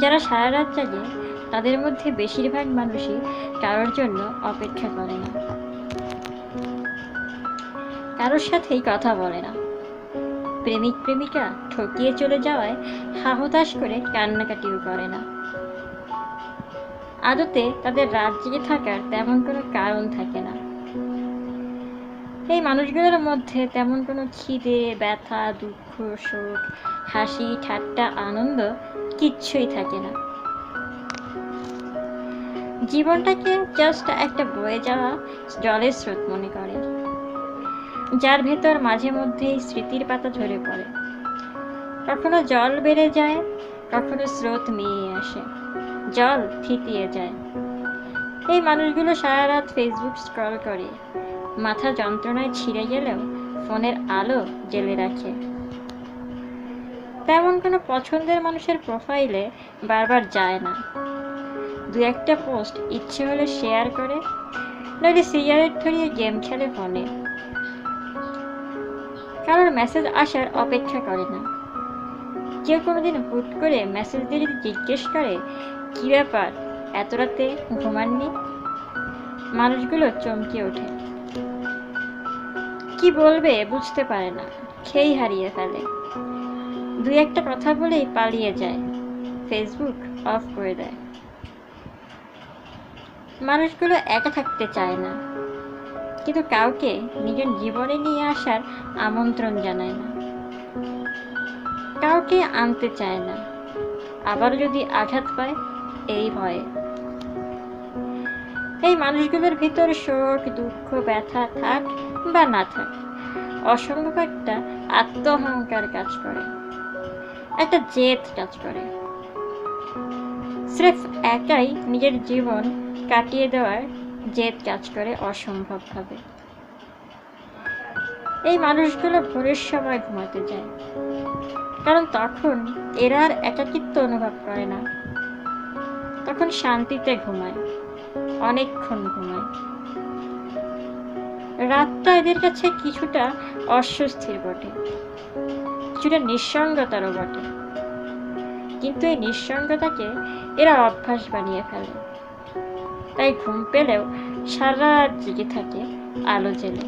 যারা সারা রাত জাগে তাদের মধ্যে বেশিরভাগ মানুষই কারোর জন্য অপেক্ষা করে না, কারোর সাথেই কথা বলে না। প্রেমিক প্রেমিকা ঠকিয়ে চলে যাওয়ায় হাহুতাশ করে কান্নাকাটিও করে না। আদতে তাদের রাত জেগে থাকার তেমন কোনো কারণ থাকে না। এই মানুষগুলোর মধ্যে তেমন কোনো খিদে, ব্যথা, দুঃখ, শোক, হাসি, ঠাট্টা, আনন্দ কিচ্ছুই থাকে না। জীবনটাকে জাস্ট একটা বয়ে যাওয়া জলের স্রোত মনে করে, যার ভেতর মাঝে মধ্যেই স্মৃতির পাতা ঝরে পড়ে। কখনো জল বেড়ে যায়, কখনো স্রোত মিয়ে আসে, জল থিতিয়ে যায়। এই মানুষগুলো সারা রাত ফেসবুক স্ক্রল করে, মাথা যন্ত্রণায় ছিঁড়ে গেলেও ফোনের আলো জ্বেলে রাখে। তেমন কোনো পছন্দের মানুষের প্রোফাইলে বারবার যায় না, দু একটা পোস্ট ইচ্ছে হলে শেয়ার করে, নইলে সিগারেট ধরিয়ে গেম খেলে ফোনে। কারোর মেসেজ আসার অপেক্ষা করে না। কেউ কোনোদিন হুট করে মেসেজ দিয়ে যদি জিজ্ঞেস করে, কি ব্যাপার, এত রাতে ঘুমাননি? মানুষগুলো চমকে ওঠে। কি বলবে বুঝতে পারে না, খেই হারিয়ে ফেলে। দু একটা কথা বলেই পালিয়ে যায়, ফেসবুক অফ করে দেয়। মানুষগুলো একা থাকতে চায় না, কিন্তু কাউকে নিজের জীবনে নিয়ে আসার আমন্ত্রণ জানায় না। কাউকে আনতে চায় না, আবার যদি আঘাত পায় এই ভয়ে। এই মানুষগুলোর ভিতর শোক, দুঃখ, ব্যথা থাক বা না থাক, অসম্ভব একটা আত্ম অহংকার কাজ করে, একটা জেদ কাজ করে। স্রেফ একাই নিজের জীবন কাটিয়ে দেওয়ার জেদ কাজ করে অসম্ভবভাবে। এই মানুষগুলো ভোরের সময় ঘুমাতে যায়, কারণ তখন এরা আর একাকিত্ব অনুভব করে না। তখন শান্তিতে ঘুমায়, অনেকক্ষণ ঘুমায়। রাতটা এদের কাছে কিছুটা অস্বস্তির বটে, কিছুটা নিঃসঙ্গতারও বটে, কিন্তু এই নিঃসঙ্গতাকে এরা অভ্যাস বানিয়ে ফেলে। তাই ঘুম পেলেও সারা রাত জেগে থাকে আলো জ্বেলে।